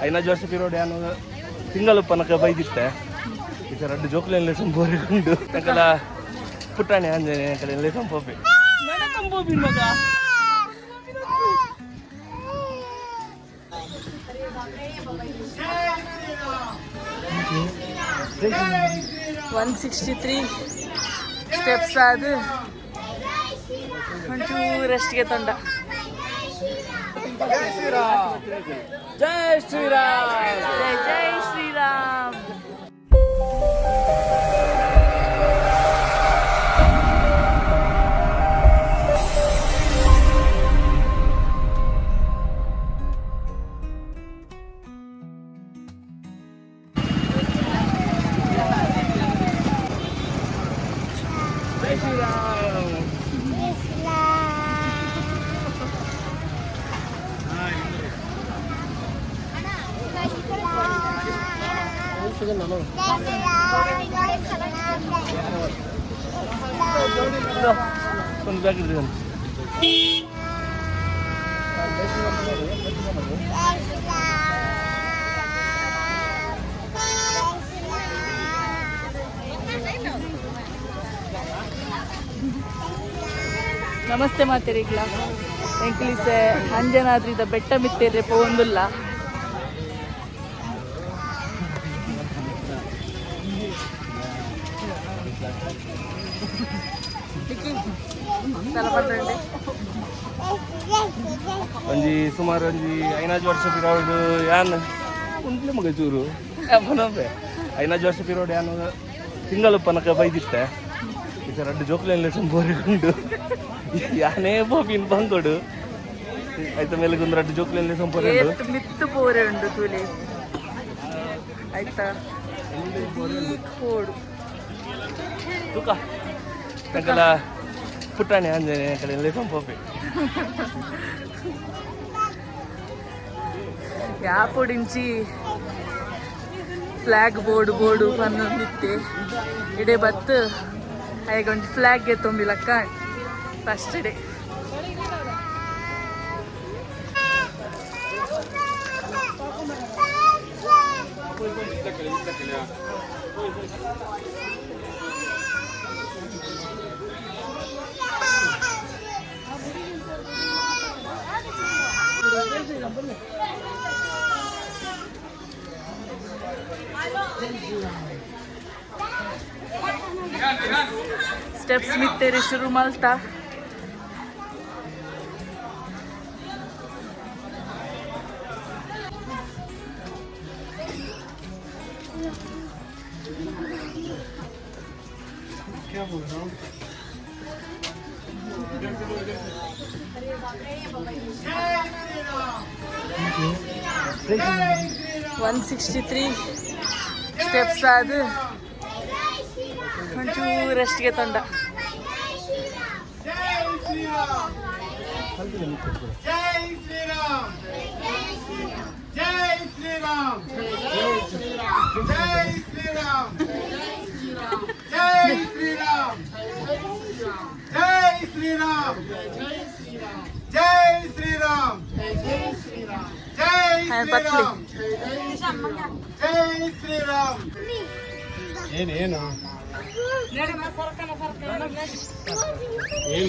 ಐನಾಜು ವರ್ಷ ಪಿರೋಡ್ ಯಾನು ಸಿಂಗಲ್ ಉಪ್ಪನಕ ಬೈದಿತ್ತೆ ಈ ಎರಡು ಜೋಕ್ಲೆಲ್ಲ ಸಂಬೋರಿಕೊಂಡು ಅಂಕಲ ಪುಟ್ಟಾಣಿ ಆಂಜನೇಯ ಕಡೆಯಲ್ಲೇ ಸಂಪೋಪಿ ಸಂಪೋಪಿ ಮಗ 163 ಸ್ಟೆಪ್ಸ್ ಆದ ಒಂಚೂರಷ್ಟಿಗೆ ತಂಡ. ಜೈ ಶ್ರೀರಾಮ್ ಜೈ ಶ್ರೀರಾಮ್ ಜೈ ಜೈ ಶ್ರೀರಾಮ್. ಒಂದು ಬ್ಯಾಗ್ ಇದೆ. ನಮಸ್ತೆ ಮಾತೇರಿಗ್ಲ ಎಂಕ್ಲಿಸೆ ಅಂಜನಾದ್ರಿದ ಬೆಟ್ಟ ಮಿತ್ತೇರೆ ಪೋಂದುಲ್ಲ. ಒಂಜಿ ಸುಮಾರು ಒಂಜಿ 5 ವರ್ಷ ಪಿರೋಡ್ ಯಾನ್ ಉಂಟ್ಲೆ ಮಗ ಚೂರು ಬನಂಬೆ 5 ವರ್ಷ ಪಿರೋಡ್ ಯಾನು ಸಿಂಗಲ್ ಉಪ್ಪನಕ ಬೈದಿತ್ತೆ ಈ ಎರಡು ಜೋಕ್ಲೆಲ್ಲ ಸಂಬೋರಿಕೊಂಡು ಯಾನೇ ಬೋಪಿನ್ ಬಂಗೋಡು ಆಯ್ತ ಮೇಲೆ ಒಂದು ಎರಡು ಜೋಕ್ಲೆಲ್ಲ ಸಂಬೋರಿಕೊಂಡು ಮಿತ್ತು ಪೋರೆ ಉಂಡು ತೂಲಿ ಆಯ್ತಾ ಕೋಡು ತೂಕ ಅಂಕಲ ಪುಟ್ಟಾಣಿ ಆಂಜನೇಯ ಕಡೆಯಲ್ಲೇ ಸಂಪೋಪಿ ಯಾಪುಡಿಂಚಿ ಫ್ಲಾಗ್ ಬೋರ್ಡು ಪನ್ನೊಂದಿತ್ತೆ ಇಡೇ ಬತ್ತು ಐಗೊಂದು ಫ್ಲಾಗ್ಗೆ ತುಂಬಿಲಕ್ಕ ಫಸ್ಟ್ ಡೇ. ಸ್ಟೆಪ್ಸ್ ಮಿತ್ತೇರಿ ಶುರು ಮಲ್ತಾ $163 ಸ್ಟೆಪ್ಸ್ ಆದ ಒಂಚೂರಷ್ಟಿಗೆ ತಂಡ. ಏನು ಏನು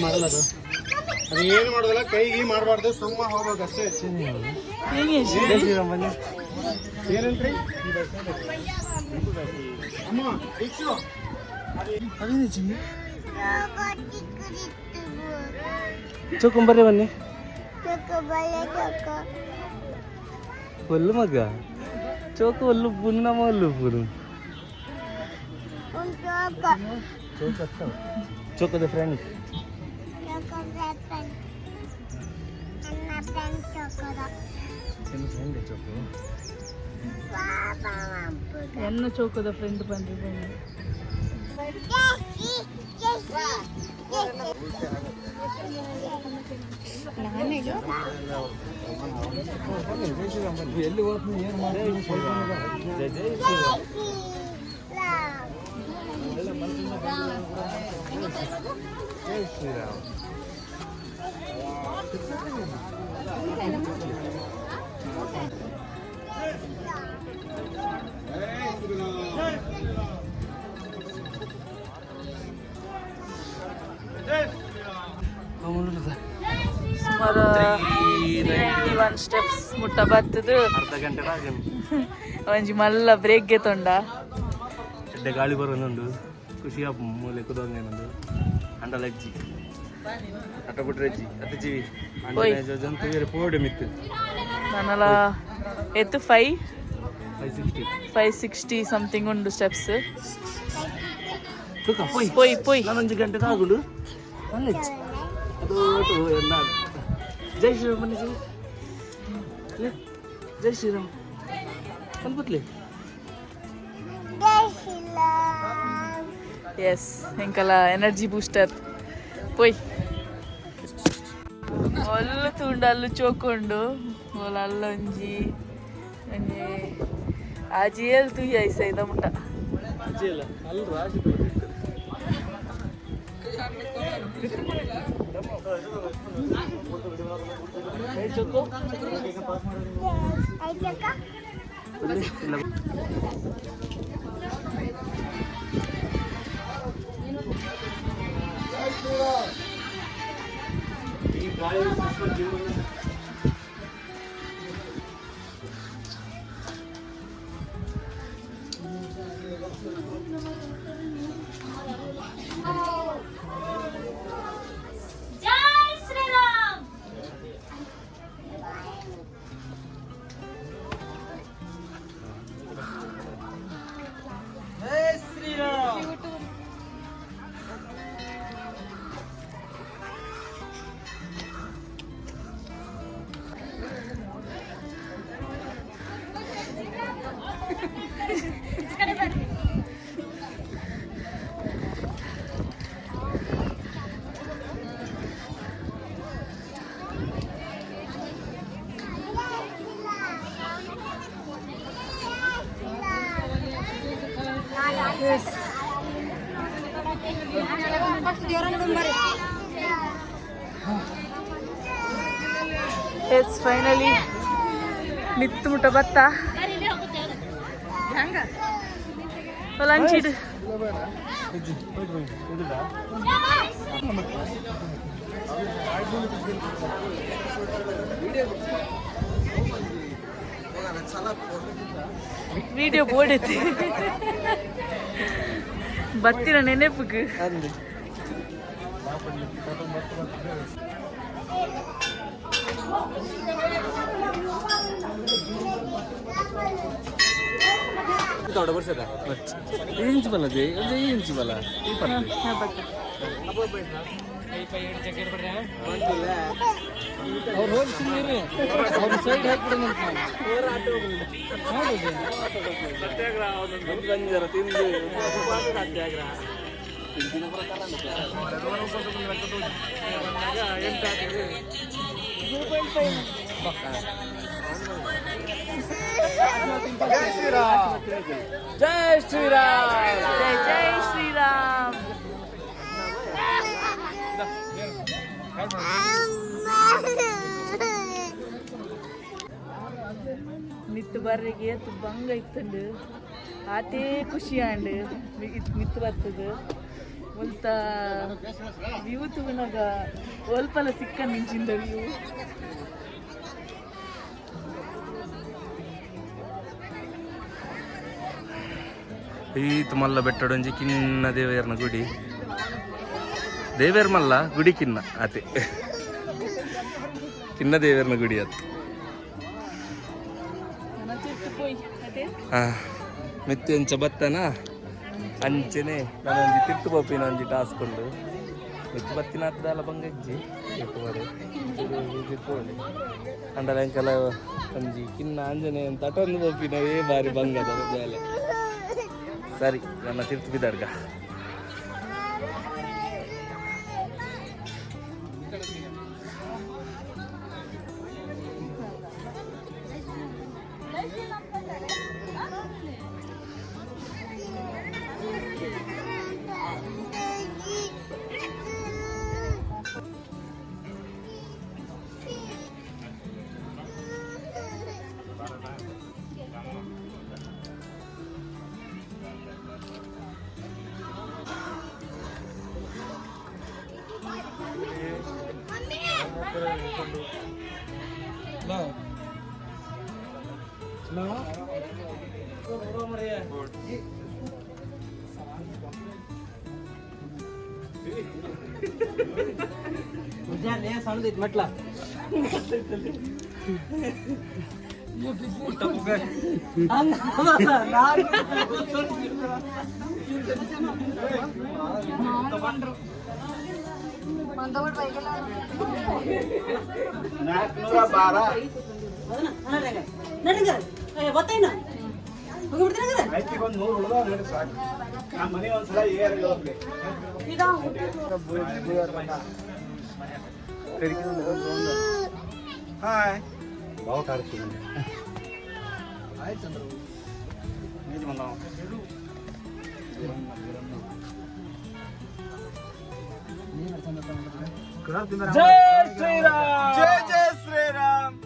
ಮಾಡಲ್ಲ ಅದು ಏನು ಮಾಡೋದಲ್ಲ ಕೈಗೆ ಮಾಡಬಾರ್ದು ಸುಮ್ಮ ಹೋಗ್ಬೇಕು ಅಷ್ಟೇ. ಏನಂತ್ರಿ ಅಮ್ಮ ಚೋಕೊಂಬರ್ರಿ ಬನ್ನಿ ಒಲ್ಲು ಮಗ ಚೋಕ ಒಲ್ಲು ಪೂನು ನಮ್ಮ ಒಲ್ಲು ಪೂನು ಚೋಕದ ಫ್ರೆಂಡ್ ಎನ್ನ ಚೌಕದ ಫ್ರೆಂಡ್ ಬಂದಿದ್ದೇನೆ. ಎಲ್ಲಿ ಹೋಗ್ತೀನಿ ಏನು ಮಾಡಿ ಜೈ ಶ್ರೀರಾಮ್. ಸ್ಟೆಪ್ಸ್ ಮುಟ್ಟ ಬರ್ತದು ಅರ್ಧ ಗಂಟೆ ಆಗಲ್ಲ ಒಂಜಿ ಮಲ್ಲ ಬ್ರೇಕ್ಗೆ ತೊಂಡ ಎಡ್ಡೆ ಗಾಳಿ ಬರೋದೊಂದು ಖುಷಿಯ ಮೂಲೆ ಕುದೋಂಗೇನೊಂದು ಅಂಡಲಜ್ಜಿ ಅಟ್ಟಬಿಟ್ರಜ್ಜಿ ಅತ್ತಜಿ ಅಂಡಲಜ್ಜಂತೂ ಬೇರೆ ಪೋಡೆ ಮಿತ್ತು ನಾನಲ್ಲ ಎತ್ತು 560 ಸಮಥಿಂಗ್ ಉಂಡು ಸ್ಟೆಪ್ಸ್ ಪೋಯ್ ಪೋಯ್ ನಾನೊಂದು ಗಂಟೆ ಆಗುಡು ಅಲ್ಲಜ್ಜಿ ಅದು ಎಲ್ಲ ಜೈ ಶ್ರೀರಾಮ್ ಬನ್ನಿಸಿ ಜೈ ಶ್ರೀರಾಮ್ ಅನ್ಬತ್ಲೆ ಎಸ್ ಹೆಂಕಲ್ಲ ಎನರ್ಜಿ ಬೂಸ್ಟರ್ ಪೋಯ್ ಒಲ್ಲ ತುಂಡಲ್ಲು ಚೋಕೊಂಡು ಓಲ ಅಲ್ಲೊಂಜಿ ಒಂಜಿ ಆಜಿ ಏಲ್ ತುಯ್ಯ ಐಸೈದ ಮುಟ್ಟ ಅಜ್ಜಿ ಅಲ್ಲ ಅಲ್ಲಿ ರಾಶಿ ಎಸ್ ಫೈನಲಿ ಮಿತ್ತು ಮುಟ್ಟ ಬತ್ತ ಲಂಚಿಡ್ ವಿಡಿಯೋ ಬೋರ್ಡ್ ಐತಿ ಬತ್ತಿನ ನೆನೆಪುக்கு ಇಂಚ್ ಬಲ್ಲದೆ ಒಂದು ಇಂಚ್ ಬಲ್ಲ ಅವ್ರು ಹೋಗಿ ಸುಮ್ಮನೆ ಅವ್ರ ಸೈಡ್ ಸತ್ಯಾಗ್ರಹ ಗಂಜರ ತಿಂದು ಸತ್ಯಾಗ್ರಹ ಜೈ ಶ್ರೀರಾಮ್ ಜೈ ಶ್ರೀರಾಮ್ ಜೈ ಜೈ ಶ್ರೀರಾಮ್ ಮಿತ್ತು ಬರ್ರಿಗೆ ಎತ್ತು ಬಂಗ ಇತ್ತಂಡು ಆತೇ ಖುಷಿ ಆಂಡು ಮಿತ್ತು ಬರ್ತದೆ ಒಂತ ವ್ಯೂ ತುನಗ ಒಲ್ಪಲ ಸಿಕ್ಕ ನಿಂಚಿಂದ ವ್ಯೂ ಈತ್ ಮಲ್ಲ ಬೆಟ್ಟಡೊಂಜಿ ಕಿನ್ನ ದೇವೇರ್ನ ಗುಡಿ ದೇವೇರ್ ಮಲ್ಲ ಗುಡಿ ಕಿನ್ನ ಆತೆ ಕಿನ್ನ ದೇವೇರ್ನ ಗುಡಿ ಅತ್ತು ಮಿತ್ತಿ ಒಂಚ ಬತ್ತನ ಅಂಚೆನೆ ನಾನೊಂದು ತಿರ್ತು ಪಪ್ಪಿನ ಒಂಜಿ ಟಾಸ್ಕ್ ಉಂಡು ಮಿತ್ತು ಬತ್ತಿನ ಹತ್ತದಲ್ಲ ಬಂಗಜ್ಜಿ ಎತ್ತುವರೆ ತಿರ್ಕೋಳಿ ಅಂಡಲ ಅಂಕಲ ಒಂಜಿ ಕಿನ್ನ ಆಂಜನೇಯ ಅಂತ ಅಟೊಂದು ಪಪ್ಪಿನವೇ ಬಾರಿ ಬಂಗದ ಮೇಲೆ ಸರಿ ನನ್ನ ತಿರ್ತು ಬಿದ್ದಾಡ್ಗ म्हटला ಮನೆ ಒಂದ್ಸಲ ಹಾಯ್ ಭಾವ ಕಾರಿಸ್ತೀನಿ ಆಯ್ತು ಜೈ ಶ್ರೀರಾಮ್ ಜೈ ಜೈ ಶ್ರೀರಾಮ್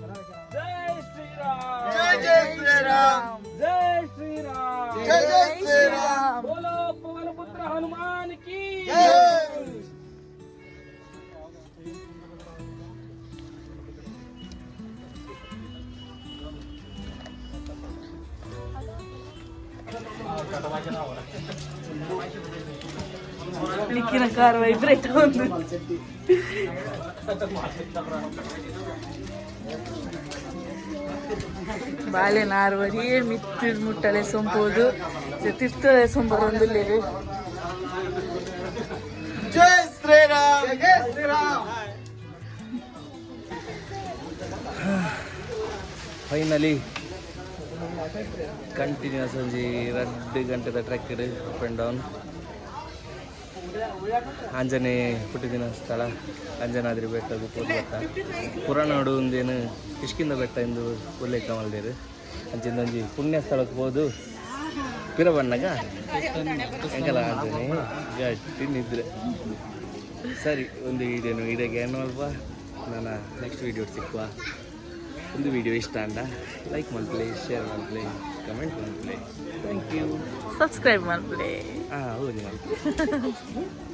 ಜೈ ಶ್ರೀರಾಮ್ ಜೈ ಜೈ ಶ್ರೀರಾಮ್ ಜೈ ಶ್ರೀರಾಮ್ ಜೈ ಜೈ ಶ್ರೀರಾಮ್ बोलो पवन पुत्र हनुमान की ಜೈ ಲಿಕ್ಕಿನ ಕಾರ್ ವೈಬ್ರೇಟ್ ಒಂದು ಬಾಳೆ ನಾರ್ವರಿ ಮಿತ್ತಿಡ್ ಮುಟ್ಟಲೆ ಸೊಂಪುದು ತಿರ್ತದೆ ಸೊಂಬರೊಂದುಲ್ಲೇರು ಜೈ ಶ್ರೀರಾಮ್ ಜೈ ಶ್ರೀರಾಮ್ ಫೈನಲಿ ಕಂಟಿನ್ಯೂಸ್ ಒಂಜಿ 2 ಗಂಟೆದ trek up and down Anjaneya ಹುಟ್ಟಿದಿನ ಸ್ಥಳ ಅಂಜನಾದ್ರಿ ಬೆಟ್ಟದ ಬೆಟ್ಟ ಪುರಾಣೋಡು ಒಂದೇನು ಕಿಷ್ಕಿಂದ ಬೆಟ್ಟ ಎಂದು ಉಲ್ಲೇಖ ಮಾಡಿದ್ರು ಅಂಚಿಂದ ಒಂಜಿ ಪುಣ್ಯ ಸ್ಥಳಕ್ಕೆ ಹೋದು ಪಿರಬಣ್ಣಗ ಎಂಕಲ ಆಂಜನೇಯ ಗಟ್ಟಿ ನಿದ್ರೆ ಸರಿ ಒಂದು ವಿಡಿಯೋಗೆ ಏನು ಅಲ್ಪ ನಾನು ನೆಕ್ಸ್ಟ್ ವಿಡಿಯೋ ಸಿಕ್ಕುವ ಒಂದು ವಿಡಿಯೋ ಇಷ್ಟ ಅಂಡ ಲೈಕ್ ಮಾಡ್ಕೊಳ್ಳಿ ಶೇರ್ ಮಾಡ್ಕೊಳ್ಳಿ ಕಮೆಂಟ್ ಮಾಡ್ಕೊಳ್ಳಿ ಥ್ಯಾಂಕ್ ಯು ಸಬ್ಸ್ಕ್ರೈಬ್ ಮಾಡ್ಬಿಡಿ ಹೌದು